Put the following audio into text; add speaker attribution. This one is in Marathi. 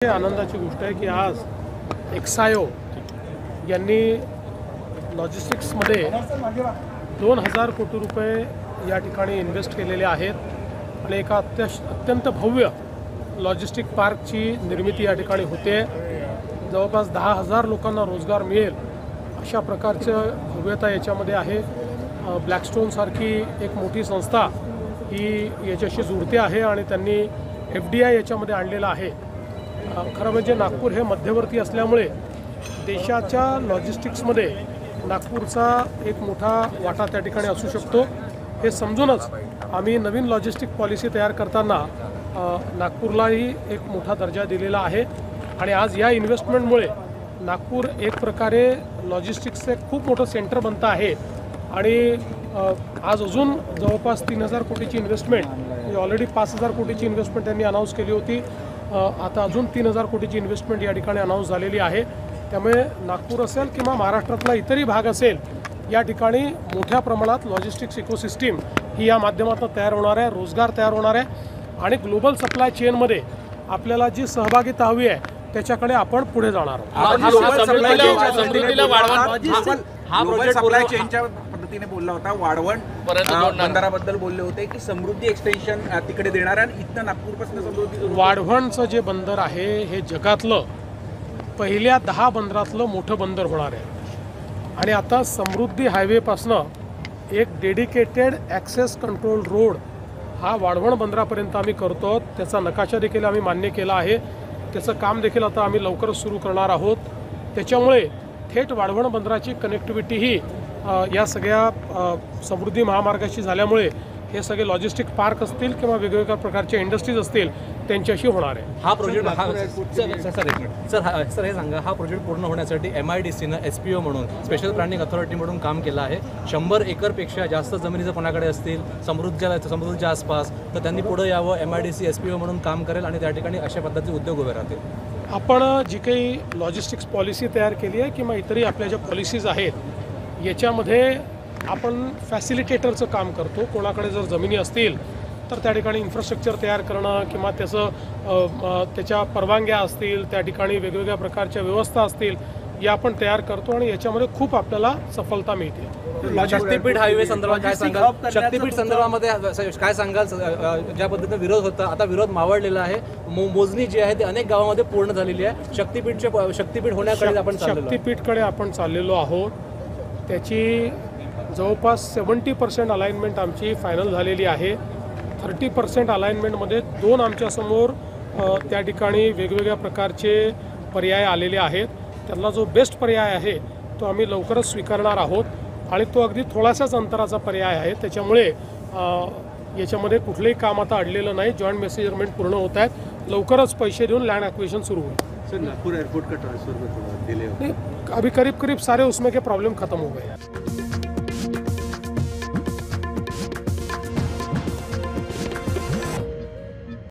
Speaker 1: आनंदाची गोष्ट आहे की आज एक्सायो यांनी लॉजिस्टिक्समध्ये 2000 कोटी रुपये या ठिकाणी इन्व्हेस्ट केलेले आहेत आणि एका अत्यंत भव्य लॉजिस्टिक पार्कची निर्मिती या ठिकाणी होते। जवळपास 10,000 लोकांना रोजगार मिळेल अशा प्रकारचं भव्यता याच्यामध्ये आहे। ब्लॅकस्टोन सारखी एक मोठी संस्था ही याच्याशी जुळते आहे आणि त्यांनी FDI याच्यामध्ये आणलेला आहे। खरं म्हणजे नागपूर हे मध्यवर्ती असल्यामुळे देशाच्या लॉजिस्टिक्समध्ये नागपूरचा एक मोठा वाटा त्या ठिकाणी असू शकतो। हे समजूनच आम्ही नवीन लॉजिस्टिक पॉलिसी तयार करताना नागपूरलाही एक मोठा दर्जा दिलेला आहे आणि आज या इन्व्हेस्टमेंटमुळे नागपूर एक प्रकारे लॉजिस्टिक्सचे खूप मोठं सेंटर बनतं आहे आणि आज अजून जवळपास 3000 कोटीची इन्व्हेस्टमेंट ऑलरेडी 5000 कोटीची इन्व्हेस्टमेंट त्यांनी अनाऊन्स केली होती। आता अजून 3000 कोटीची इन्व्हेस्टमेंट या ठिकाणी अनाऊन्स झालेली आहे। त्यामुळे नागपूर असेल किंवा महाराष्ट्रातला इतरही भाग असेल या ठिकाणी मोठ्या प्रमाणात लॉजिस्टिक्स इकोसिस्टीम ही या माध्यमातून तयार होणार आहे, रोजगार तयार होणार आहे आणि ग्लोबल सप्लाय चेनमध्ये आपल्याला जी सहभागिता हवी आहे त्याच्याकडे आपण पुढे जाणार आहोत।
Speaker 2: हा प्रोजेक्ट सप्लाय चेनच्या पद्धतीने बोलला होता। वाढवण बंदराबद्दल बोलले होते की समृद्धी एक्सटेन्शन तिकडे देणार आणि इथं नागपूरपासून समृद्धी
Speaker 1: वाढवणचं जे बंदर आहे हे जगातलं पहिल्या 10 बंदरातलं मोठं बंदर होणार आहे आणि आता समृद्धी हायवेपासनं एक डेडिकेटेड ॲक्सेस कंट्रोल रोड हा वाढवण बंदरापर्यंत आम्ही करतो। त्याचा नकाशा देखील आम्ही मान्य केला आहे। त्याचं काम देखील आता आम्ही लवकरच सुरू करणार आहोत। त्याच्यामुळे थेट वाढवण बंदराची कनेक्टिव्हिटी ही या सगळ्या समृद्धी महामार्गाशी झाल्यामुळे हे सगळे लॉजिस्टिक पार्क असतील किंवा वेगवेगळ्या प्रकारच्या इंडस्ट्रीज असतील त्यांच्याशी होणार आहे।
Speaker 3: हा प्रोजेक्ट सर हे सांगा, हा प्रोजेक्ट पूर्ण होण्यासाठी MIDCनं SPO म्हणून स्पेशल प्लॅनिंग अथॉरिटी म्हणून काम केलं आहे। 100 एकरपेक्षा जास्त जमिनी जर कोणाकडे असतील समृद्धीच्या आसपास तर त्यांनी पुढे यावं, MIDC SPO म्हणून काम करेल आणि त्या ठिकाणी अशा पद्धतीचे उद्योग उभे राहतील।
Speaker 1: आपण जी काही लॉजिस्टिक्स पॉलिसी तयार केली आहे किंवा इतरही आपल्या ज्या पॉलिसीज आहेत याच्यामध्ये आपण फॅसिलिटेटरचं काम करतो। कोणाकडे जर जमिनी असतील तर त्या ठिकाणी इन्फ्रास्ट्रक्चर तयार करणं किंवा त्याच्या परवानग्या असतील, त्या ठिकाणी वेगवेगळ्या प्रकारच्या व्यवस्था असतील या आपण तयार करतो आणि याच्यामध्ये खूप आपल्याला सफलता मिळते।
Speaker 3: शक्तीपीठ हायवे संदर्भात काय सांगाल? शक्तीपीठ संदर्भामध्ये काय सांगाल? ज्या पद्धतीने विरोध होता आता विरोध मावळलेला आहे। मोजणी जी आहे ती अनेक गावांमध्ये पूर्ण झालेली आहे। शक्तीपीठ होण्याकडे आपण
Speaker 1: शक्तीपीठकडे आपण चाललेलो आहोत। त्याची जवळपास 70% अलाइनमेंट आमची फायनल झालेली आहे। 30% अलाइनमेंटमध्ये 2 आमच्यासमोर त्या ठिकाणी वेगवेगळ्या प्रकारचे पर्याय आलेले आहेत। त्यातला जो बेस्ट पर्याय आहे तो आम्ही लवकरच स्वीकारणार आहोत आणि तो अगदी थोडासाच अंतराचा पर्याय आहे। त्याच्यामुळे याच्यामध्ये कुठलंही काम आता अडलेलं नाही। जॉईंट मेजरमेंट पूर्ण होत आहेत। लवकरच पैसे देऊन लँड ॲक्विजिशन सुरू होईल।
Speaker 2: सर नागपुर एयरपोर्ट का ट्रांसफर में थोड़ा डिले हो
Speaker 1: अभी करीब सारे उसमें के प्रॉब्लम खत्म हो गए।